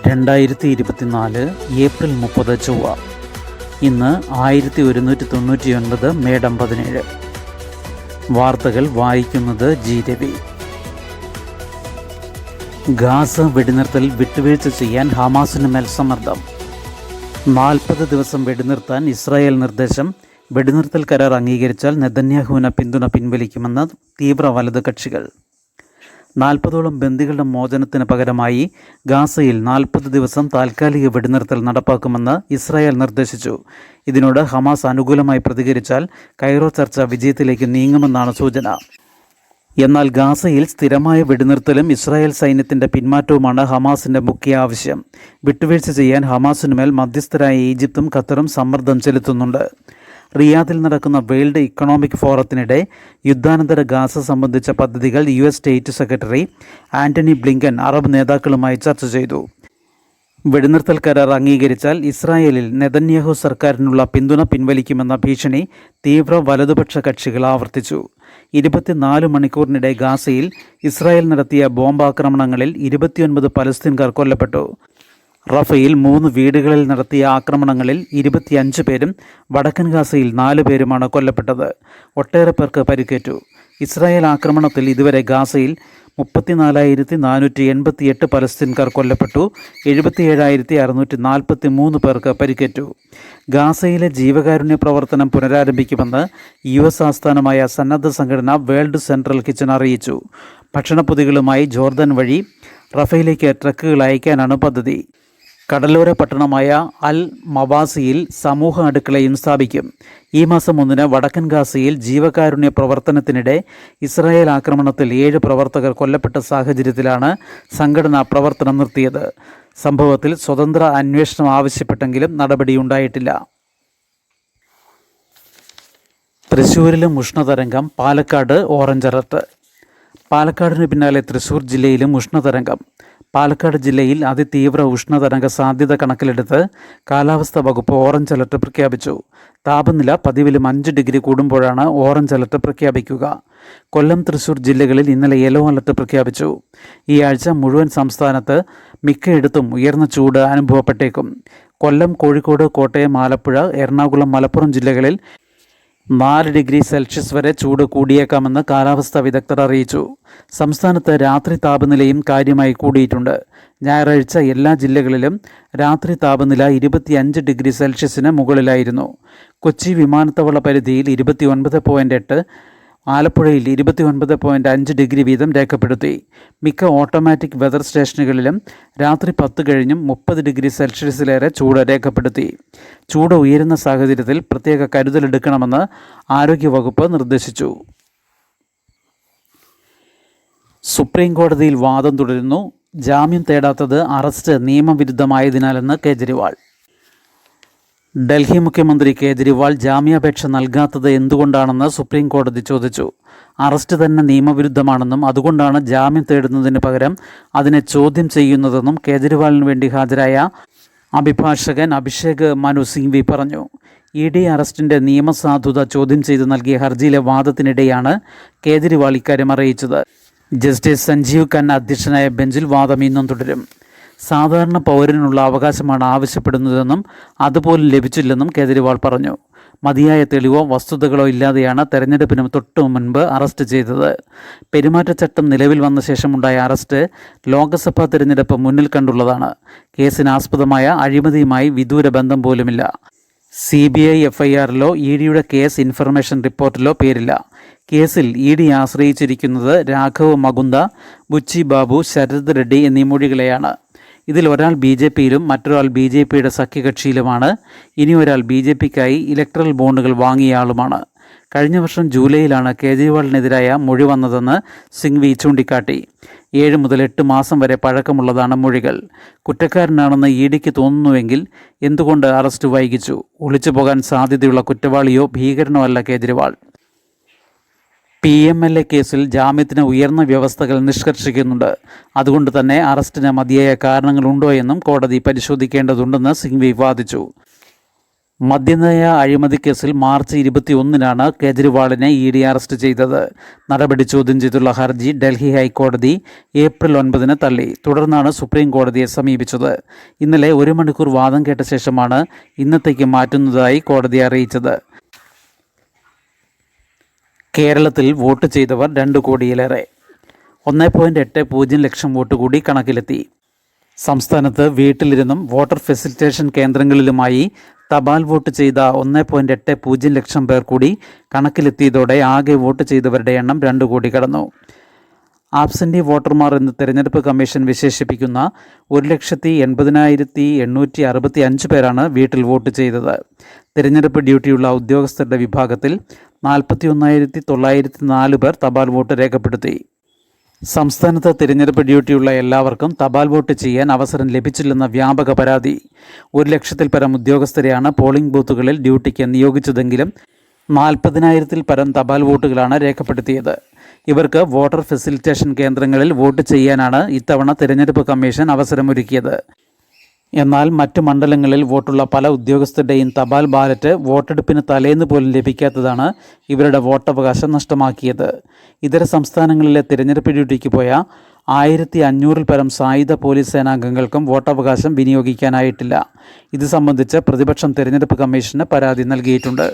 2024 April 30 ചൊവ്വ. ഇന്ന് 1199 മേടം 17. വാർത്തകൾ വായിക്കുന്നത് ജി രവി. ഗാസ വെടിനിർത്തൽ വിട്ടുവീഴ്ച ചെയ്യാൻ ഹമാസിന് മേൽ സമ്മർദ്ദം. 40 ദിവസം വെടിനിർത്താൻ ഇസ്രായേൽ നിർദ്ദേശം. വെടിനിർത്തൽ കരാർ അംഗീകരിച്ചാൽ നെതന്യാഹുവിന് പിന്തുണ പിൻവലിക്കുമെന്ന് തീവ്ര വലത് കക്ഷികൾ. 40ഓളം ബന്ദികളുടെ മോചനത്തിന് പകരമായി ഗാസയിൽ 40 ദിവസം താൽക്കാലിക വെടിനിർത്തൽ നടപ്പാക്കുമെന്ന് ഇസ്രായേൽ നിർദ്ദേശിച്ചു. ഇതിനോട് ഹമാസ് അനുകൂലമായി പ്രതികരിച്ചാൽ കൈറോ ചർച്ച വിജയത്തിലേക്ക് നീങ്ങുമെന്നാണ് സൂചന. എന്നാൽ ഗാസയിൽ സ്ഥിരമായ വെടിനിർത്തലും ഇസ്രായേൽ സൈന്യത്തിൻ്റെ പിന്മാറ്റവുമാണ് ഹമാസിൻ്റെ മുഖ്യ ആവശ്യം. വിട്ടുവീഴ്ച ചെയ്യാൻ ഹമാസിനുമേൽ മധ്യസ്ഥരായ ഈജിപ്തും ഖത്തറും സമ്മർദ്ദം ചെലുത്തുന്നുണ്ട്. റിയാദിൽ നടക്കുന്ന വേൾഡ് ഇക്കണോമിക് ഫോറത്തിനിടെ യുദ്ധാനന്തര ഗാസ സംബന്ധിച്ച പദ്ധതികൾ US state secretary Antony Blinken Arab നേതാക്കളുമായി ചർച്ച ചെയ്തു. വെടിനിർത്തൽ കരാർ അംഗീകരിച്ചാൽ ഇസ്രായേലിൽ നെതന്യാഹു സർക്കാരിനുള്ള പിന്തുണ പിൻവലിക്കുമെന്ന ഭീഷണി തീവ്ര വലതുപക്ഷ കക്ഷികൾ ആവർത്തിച്ചു. 24 മണിക്കൂറിനിടെ ഗാസയിൽ ഇസ്രായേൽ നടത്തിയ ബോംബാക്രമണങ്ങളിൽ 29 പലസ്തീൻകാർ കൊല്ലപ്പെട്ടു. റഫയിൽ 3 വീടുകളിൽ നടത്തിയ ആക്രമണങ്ങളിൽ 25 പേരും വടക്കൻ ഗാസയിൽ 4 പേരുമാണ് കൊല്ലപ്പെട്ടത്. ഒട്ടേറെ പേർക്ക് പരിക്കേറ്റു. ഇസ്രായേൽ ആക്രമണത്തിൽ ഇതുവരെ ഗാസയിൽ 34,488 പലസ്തീൻകാർ കൊല്ലപ്പെട്ടു. 77,643 പേർക്ക് പരിക്കേറ്റു. ഗാസയിലെ ജീവകാരുണ്യ പ്രവർത്തനം പുനരാരംഭിക്കുമെന്ന് US ആസ്ഥാനമായ സന്നദ്ധ സംഘടന വേൾഡ് സെൻട്രൽ കിച്ചൺ അറിയിച്ചു. ഭക്ഷണപ്പൊതികളുമായി ജോർദാൻ വഴി റഫയിലേക്ക് ട്രക്കുകൾ അയക്കാനാണ് പദ്ധതി. കടലോര പട്ടണമായ അൽ മവാസിയിൽ സമൂഹ അടുക്കളയും സ്ഥാപിക്കും. ഈ മാസം 1 വടക്കൻ ഗാസയിൽ ജീവകാരുണ്യ പ്രവർത്തനത്തിനിടെ ഇസ്രായേൽ ആക്രമണത്തിൽ 7 പ്രവർത്തകർ കൊല്ലപ്പെട്ട സാഹചര്യത്തിലാണ് സംഘടന പ്രവർത്തനം നിർത്തിയത്. സംഭവത്തിൽ സ്വതന്ത്ര അന്വേഷണം ആവശ്യപ്പെട്ടെങ്കിലും നടപടിയുണ്ടായിട്ടില്ല. തൃശ്ശൂരിലും ഉഷ്ണതരംഗം. Palakkad orange alert. പാലക്കാടിന് പിന്നാലെ തൃശ്ശൂർ ജില്ലയിലും ഉഷ്ണതരംഗം. പാലക്കാട് ജില്ലയിൽ അതിതീവ്ര ഉഷ്ണതരംഗ സാധ്യത കണക്കിലെടുത്ത് കാലാവസ്ഥാ വകുപ്പ് ഓറഞ്ച് അലർട്ട് പ്രഖ്യാപിച്ചു. താപനില പതിവിലും 5 ഡിഗ്രി കൂടുമ്പോഴാണ് ഓറഞ്ച് അലർട്ട് പ്രഖ്യാപിക്കുക. കൊല്ലം, തൃശ്ശൂർ ജില്ലകളിൽ ഇന്നലെ യെല്ലോ അലർട്ട് പ്രഖ്യാപിച്ചു. ഈ ആഴ്ച മുഴുവൻ സംസ്ഥാനത്ത് മിക്കയിടത്തും ഉയർന്ന ചൂട് അനുഭവപ്പെട്ടേക്കും. കൊല്ലം, കോഴിക്കോട്, കോട്ടയം, ആലപ്പുഴ, എറണാകുളം, മലപ്പുറം ജില്ലകളിൽ 4 ഡിഗ്രി സെൽഷ്യസ് വരെ ചൂട് കൂടിയേക്കാമെന്ന് കാലാവസ്ഥാ വിദഗ്ധർ അറിയിച്ചു. സംസ്ഥാനത്ത് രാത്രി താപനിലയും കാര്യമായി കൂടിയിട്ടുണ്ട്. ഞായറാഴ്ച എല്ലാ ജില്ലകളിലും രാത്രി താപനില 25 ഡിഗ്രി സെൽഷ്യസിന് മുകളിലായിരുന്നു. കൊച്ചി വിമാനത്താവള പരിധിയിൽ 29.8, ആലപ്പുഴയിൽ 29.5 ഡിഗ്രി വീതം രേഖപ്പെടുത്തി. മിക്ക ഓട്ടോമാറ്റിക് വെതർ സ്റ്റേഷനുകളിലും രാത്രി 10 കഴിഞ്ഞും 30 ഡിഗ്രി സെൽഷ്യസിലേറെ ചൂട് രേഖപ്പെടുത്തി. ചൂട് ഉയരുന്ന സാഹചര്യത്തിൽ പ്രത്യേക കരുതലെടുക്കണമെന്ന് ആരോഗ്യവകുപ്പ് നിർദ്ദേശിച്ചു. സുപ്രീം കോടതിയിൽ വാദം തുടരുന്നു. ജാമ്യം തേടാത്തത് അറസ്റ്റ് നിയമവിരുദ്ധമായതിനാലെന്ന് കേജ്രിവാൾ. ഡൽഹി മുഖ്യമന്ത്രി കേജ്രിവാൾ ജാമ്യാപേക്ഷ നൽകാത്തത് എന്തുകൊണ്ടാണെന്ന് സുപ്രീം കോടതി ചോദിച്ചു. അറസ്റ്റ് തന്നെ നിയമവിരുദ്ധമാണെന്നും അതുകൊണ്ടാണ് ജാമ്യം തേടുന്നതിന് പകരം അതിനെ ചോദ്യം ചെയ്യുന്നതെന്നും കേജ്രിവാളിന് വേണ്ടി ഹാജരായ അഭിഭാഷകൻ അഭിഷേക് മനു സിംഗ്വി പറഞ്ഞു. ED അറസ്റ്റിൻ്റെ നിയമസാധുത ചോദ്യം ചെയ്ത് നൽകിയ ഹർജിയിലെ വാദത്തിനിടെയാണ് കേജ്രിവാൾ ഇക്കാര്യം അറിയിച്ചത്. ജസ്റ്റിസ് സഞ്ജീവ് ഖന്ന അധ്യക്ഷനായ ബെഞ്ചിൽ വാദം ഇന്നും തുടരും. സാധാരണ പൗരനുള്ള അവകാശമാണ് ആവശ്യപ്പെടുന്നതെന്നും അതുപോലും ലഭിച്ചില്ലെന്നും കേജ്രിവാൾ പറഞ്ഞു. മതിയായ തെളിവോ വസ്തുതകളോ ഇല്ലാതെയാണ് തെരഞ്ഞെടുപ്പിന് തൊട്ടു മുൻപ് അറസ്റ്റ് ചെയ്തത്. പെരുമാറ്റച്ചട്ടം നിലവിൽ വന്ന ശേഷമുണ്ടായ അറസ്റ്റ് ലോക്സഭാ തെരഞ്ഞെടുപ്പ് മുന്നിൽ കണ്ടുള്ളതാണ്. കേസിനാസ്പദമായ അഴിമതിയുമായി വിദൂര ബന്ധം പോലുമില്ല. CBI FIRലോ EDയുടെ കേസ് ഇൻഫർമേഷൻ റിപ്പോർട്ടിലോ പേരില്ല. കേസിൽ ED ആശ്രയിച്ചിരിക്കുന്നത് രാഘവ് മകുന്ദ, ബുച്ചി ബാബു, ശരത് റെഡ്ഡി എന്നീ മൊഴികളെയാണ്. ഇതിൽ ഒരാൾ BJPയിലും മറ്റൊരാൾ BJPയുടെ സഖ്യകക്ഷിയിലുമാണ്. ഇനി ഒരാൾ BJPക്കായി ഇലക്ട്രൽ ബോണ്ടുകൾ വാങ്ങിയ ആളുമാണ്. കഴിഞ്ഞ വർഷം ജൂലൈയിലാണ് കേജ്രിവാളിനെതിരായ മൊഴി വന്നതെന്ന് സിംഗ്വി ചൂണ്ടിക്കാട്ടി. 7 മുതൽ 8 മാസം വരെ പഴക്കമുള്ളതാണ് മൊഴികൾ. കുറ്റക്കാരനാണെന്ന് EDക്ക് തോന്നുന്നുവെങ്കിൽ എന്തുകൊണ്ട് അറസ്റ്റ് വൈകിച്ചു? ഒളിച്ചു പോകാൻ സാധ്യതയുള്ള കുറ്റവാളിയോ ഭീകരനോ അല്ല കേജ്രിവാൾ. PMLA കേസിൽ ജാമ്യത്തിന് ഉയർന്ന വ്യവസ്ഥകൾ നിഷ്കർഷിക്കുന്നുണ്ട്. അതുകൊണ്ട് തന്നെ അറസ്റ്റിന് മതിയായ കാരണങ്ങളുണ്ടോ എന്നും കോടതി പരിശോധിക്കേണ്ടതുണ്ടെന്ന് സിംഗ്വി വാദിച്ചു. മദ്യനയ അഴിമതി കേസിൽ മാർച്ച് 21-നാണ് കേജ്രിവാളിനെ ED അറസ്റ്റ് ചെയ്തത്. നടപടി ചോദ്യം ചെയ്തുള്ള ഹർജി ഡൽഹി ഹൈക്കോടതി ഏപ്രിൽ 9-ന് തള്ളി. തുടർന്നാണ് സുപ്രീം കോടതിയെ സമീപിച്ചത്. ഇന്നലെ 1 മണിക്കൂർ വാദം കേട്ട ശേഷമാണ് ഇന്നത്തേക്ക് മാറ്റുന്നതായി കോടതി അറിയിച്ചത്. കേരളത്തിൽ വോട്ട് ചെയ്തവർ 2 കോടിയിലേറെ. 1.80 ലക്ഷം വോട്ട് കൂടി കണക്കിലെത്തി. സംസ്ഥാനത്ത് വീട്ടിലിരുന്നും വോട്ടർ ഫെസിലിറ്റേഷൻ കേന്ദ്രങ്ങളിലുമായി തപാൽ വോട്ട് ചെയ്ത 1.80 ലക്ഷം പേർ കൂടി കണക്കിലെത്തിയതോടെ ആകെ വോട്ട് ചെയ്തവരുടെ എണ്ണം 2 കോടി കടന്നു. ആബ്സെൻ്റി വോട്ടർമാർ എന്ന് തെരഞ്ഞെടുപ്പ് കമ്മീഷൻ വിശേഷിപ്പിക്കുന്ന 1,80,865 പേരാണ് വീട്ടിൽ വോട്ട് ചെയ്തത്. തിരഞ്ഞെടുപ്പ് ഡ്യൂട്ടിയുള്ള ഉദ്യോഗസ്ഥരുടെ വിഭാഗത്തിൽ 41,904 പേർ തപാൽ വോട്ട് രേഖപ്പെടുത്തി. സംസ്ഥാനത്ത് തിരഞ്ഞെടുപ്പ് ഡ്യൂട്ടിയുള്ള എല്ലാവർക്കും തപാൽ വോട്ട് ചെയ്യാൻ അവസരം ലഭിച്ചില്ലെന്ന വ്യാപക പരാതി. 1,00,000-ൽ പരം ഉദ്യോഗസ്ഥരെയാണ് പോളിംഗ് ബൂത്തുകളിൽ ഡ്യൂട്ടിക്ക് നിയോഗിച്ചതെങ്കിലും 40,000-ൽ പരം തപാൽ വോട്ടുകളാണ് രേഖപ്പെടുത്തിയത്. ഇവർക്ക് വോട്ടർ ഫെസിലിറ്റേഷൻ കേന്ദ്രങ്ങളിൽ വോട്ട് ചെയ്യാനാണ് ഇത്തവണ തിരഞ്ഞെടുപ്പ് കമ്മീഷൻ അവസരമൊരുക്കിയത്. എന്നാൽ മറ്റു മണ്ഡലങ്ങളിൽ വോട്ടുള്ള പല ഉദ്യോഗസ്ഥരുടെയും തപാൽ ബാലറ്റ് വോട്ടെടുപ്പിന് തലേന്ന് പോലും ലഭിക്കാത്തതാണ് ഇവരുടെ വോട്ടവകാശം നഷ്ടമാക്കിയത്. ഇതര സംസ്ഥാനങ്ങളിലെ തിരഞ്ഞെടുപ്പ് ഡ്യൂട്ടിക്ക് പോയ 1,500-ൽ പരം സായുധ പോലീസ് സേനാംഗങ്ങൾക്കും വോട്ടവകാശം വിനിയോഗിക്കാനായിട്ടില്ല. ഇത് സംബന്ധിച്ച് പ്രതിപക്ഷം തിരഞ്ഞെടുപ്പ് കമ്മീഷന് പരാതി നൽകിയിട്ടുണ്ട്.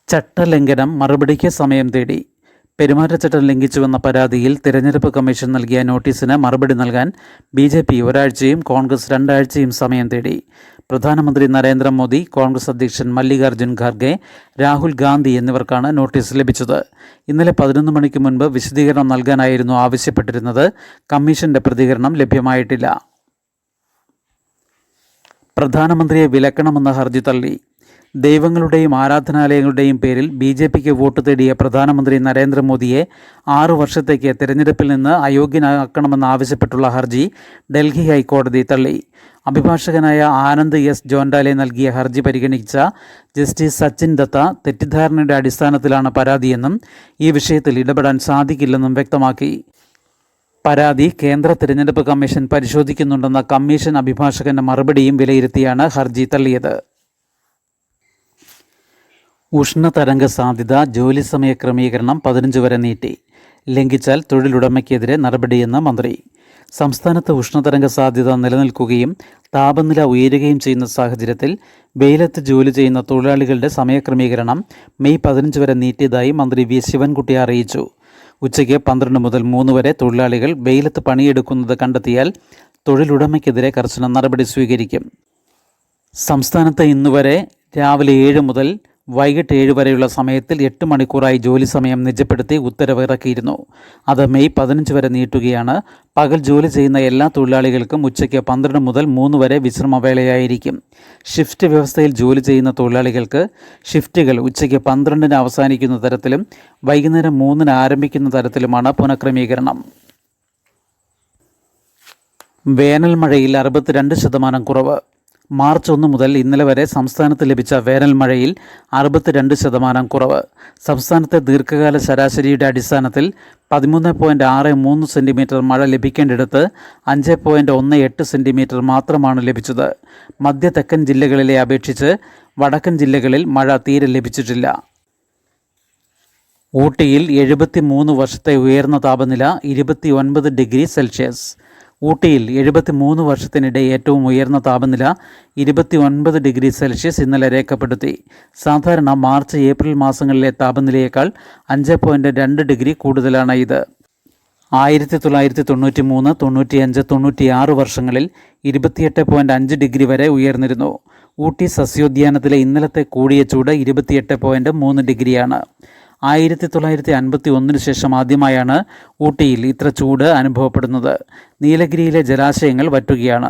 ചട്ടലംഘനം മറുപടിക്ക് സമയം തേടി. പെരുമാറ്റച്ചട്ടം ലംഘിച്ചുവെന്ന പരാതിയിൽ തിരഞ്ഞെടുപ്പ് കമ്മീഷൻ നൽകിയ നോട്ടീസിന് മറുപടി നൽകാൻ BJP ഒരാഴ്ചയും കോൺഗ്രസ് 2 ആഴ്ചയും സമയം തേടി. പ്രധാനമന്ത്രി നരേന്ദ്രമോദി, കോൺഗ്രസ് അധ്യക്ഷൻ മല്ലികാർജ്ജുൻ ഖാർഗെ, രാഹുൽ ഗാന്ധി എന്നിവർക്കാണ് നോട്ടീസ് ലഭിച്ചത്. ഇന്നലെ 11 മണിക്ക് മുൻപ് വിശദീകരണം നൽകാനായിരുന്നു ആവശ്യപ്പെട്ടിരുന്നത്. കമ്മീഷന്റെ പ്രതികരണം ലഭ്യമായിട്ടില്ല. പ്രധാനമന്ത്രിയെ വിലക്കണമെന്ന ഹർജി തള്ളി. ദൈവങ്ങളുടെയും ആരാധനാലയങ്ങളുടെയും പേരിൽ BJPക്ക് വോട്ട് തേടിയ പ്രധാനമന്ത്രി നരേന്ദ്രമോദിയെ 6 വർഷത്തേക്ക് തിരഞ്ഞെടുപ്പിൽ നിന്ന് അയോഗ്യനാക്കണമെന്നാവശ്യപ്പെട്ടുള്ള ഹർജി ഡൽഹി ഹൈക്കോടതി തള്ളി. അഭിഭാഷകനായ ആനന്ദ് എസ് ജോൻഡാലെ നൽകിയ ഹർജി പരിഗണിച്ച ജസ്റ്റിസ് സച്ചിൻ ദത്ത തെറ്റിദ്ധാരണയുടെ അടിസ്ഥാനത്തിലാണ് പരാതിയെന്നും ഈ വിഷയത്തിൽ ഇടപെടാൻ സാധിക്കില്ലെന്നും വ്യക്തമാക്കി. പരാതി കേന്ദ്ര തിരഞ്ഞെടുപ്പ് കമ്മീഷൻ പരിശോധിക്കുന്നുണ്ടെന്ന കമ്മീഷൻ അഭിഭാഷകന്റെ മറുപടിയും വിലയിരുത്തിയാണ് ഹർജി തള്ളിയത്. ഉഷ്ണതരംഗ സാധ്യത, ജോലി സമയ ക്രമീകരണം 15 വരെ നീട്ടി. ലംഘിച്ചാൽ തൊഴിലുടമയ്ക്കെതിരെ നടപടിയെന്ന് മന്ത്രി. സംസ്ഥാനത്ത് ഉഷ്ണതരംഗ സാധ്യത നിലനിൽക്കുകയും താപനില ഉയരുകയും ചെയ്യുന്ന സാഹചര്യത്തിൽ വെയിലത്ത് ജോലി ചെയ്യുന്ന തൊഴിലാളികളുടെ സമയക്രമീകരണം മെയ് 15 വരെ നീട്ടിയതായി മന്ത്രി വി ശിവൻകുട്ടി അറിയിച്ചു. ഉച്ചയ്ക്ക് 12 മുതൽ 3 വരെ തൊഴിലാളികൾ വെയിലത്ത് പണിയെടുക്കുന്നത് കണ്ടെത്തിയാൽ തൊഴിലുടമയ്ക്കെതിരെ കർശന നടപടി സ്വീകരിക്കും. സംസ്ഥാനത്ത് ഇന്നുവരെ രാവിലെ 7 മുതൽ വൈകിട്ട് 7 വരെയുള്ള സമയത്തിൽ 8 മണിക്കൂറായി ജോലി സമയം നിജപ്പെടുത്തി ഉത്തരവ് ഇറക്കിയിരുന്നു. അത് മെയ് 15 വരെ നീട്ടുകയാണ്. പകൽ ജോലി ചെയ്യുന്ന എല്ലാ തൊഴിലാളികൾക്കും ഉച്ചയ്ക്ക് 12 മുതൽ 3 വരെ വിശ്രമവേളയായിരിക്കും. ഷിഫ്റ്റ് വ്യവസ്ഥയിൽ ജോലി ചെയ്യുന്ന തൊഴിലാളികൾക്ക് ഷിഫ്റ്റുകൾ ഉച്ചയ്ക്ക് 12-ന് അവസാനിക്കുന്ന തരത്തിലും വൈകുന്നേരം 3-ന് ആരംഭിക്കുന്ന തരത്തിലുമാണ് പുനഃക്രമീകരണം. വേനൽ മഴയിൽ 62% കുറവ്. മാർച്ച് 1 മുതൽ ഇന്നലെ വരെ സംസ്ഥാനത്ത് ലഭിച്ച വേനൽ മഴയിൽ 62% കുറവ്. സംസ്ഥാനത്തെ ദീർഘകാല ശരാശരിയുടെ അടിസ്ഥാനത്തിൽ 13.63 സെൻറ്റിമീറ്റർ മഴ ലഭിക്കേണ്ടിടത്ത് 5.18 സെൻറ്റിമീറ്റർ മാത്രമാണ് ലഭിച്ചത്. മധ്യ തെക്കൻ ജില്ലകളിലെ അപേക്ഷിച്ച് വടക്കൻ ജില്ലകളിൽ മഴ തീരെ ലഭിച്ചിട്ടില്ല. ഊട്ടിയിൽ 73 വർഷത്തെ ഉയർന്ന താപനില 29 ഡിഗ്രി സെൽഷ്യസ്. ഊട്ടിയിൽ 73 വർഷത്തിനിടെ ഏറ്റവും ഉയർന്ന താപനില 29 ഡിഗ്രി സെൽഷ്യസ് ഇന്നലെ രേഖപ്പെടുത്തി. സാധാരണ മാർച്ച് ഏപ്രിൽ മാസങ്ങളിലെ താപനിലയേക്കാൾ 5.2 ഡിഗ്രി കൂടുതലാണ് ഇത്. 1993, 95, 96 വർഷങ്ങളിൽ 28.5 ഡിഗ്രി വരെ ഉയർന്നിരുന്നു. ഊട്ടി സസ്യോദ്യാനത്തിലെ ഇന്നലത്തെ കൂടിയ ചൂട് 28.3 ഡിഗ്രിയാണ്. 1951 ശേഷം ആദ്യമായാണ് ഊട്ടിയിൽ ഇത്ര ചൂട് അനുഭവപ്പെടുന്നത്. നീലഗിരിയിലെ ജലാശയങ്ങൾ വറ്റുകയാണ്.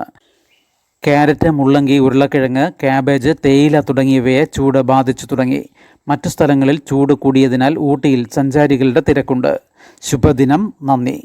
ക്യാരറ്റ്, മുള്ളങ്കി, ഉരുളക്കിഴങ്ങ്, ക്യാബേജ്, തേയില തുടങ്ങിയവയെ ചൂട് ബാധിച്ചു തുടങ്ങി. മറ്റു സ്ഥലങ്ങളിൽ ചൂട് കൂടിയതിനാൽ ഊട്ടിയിൽ സഞ്ചാരികളുടെ തിരക്കുണ്ട്. ശുഭദിനം. നന്ദി.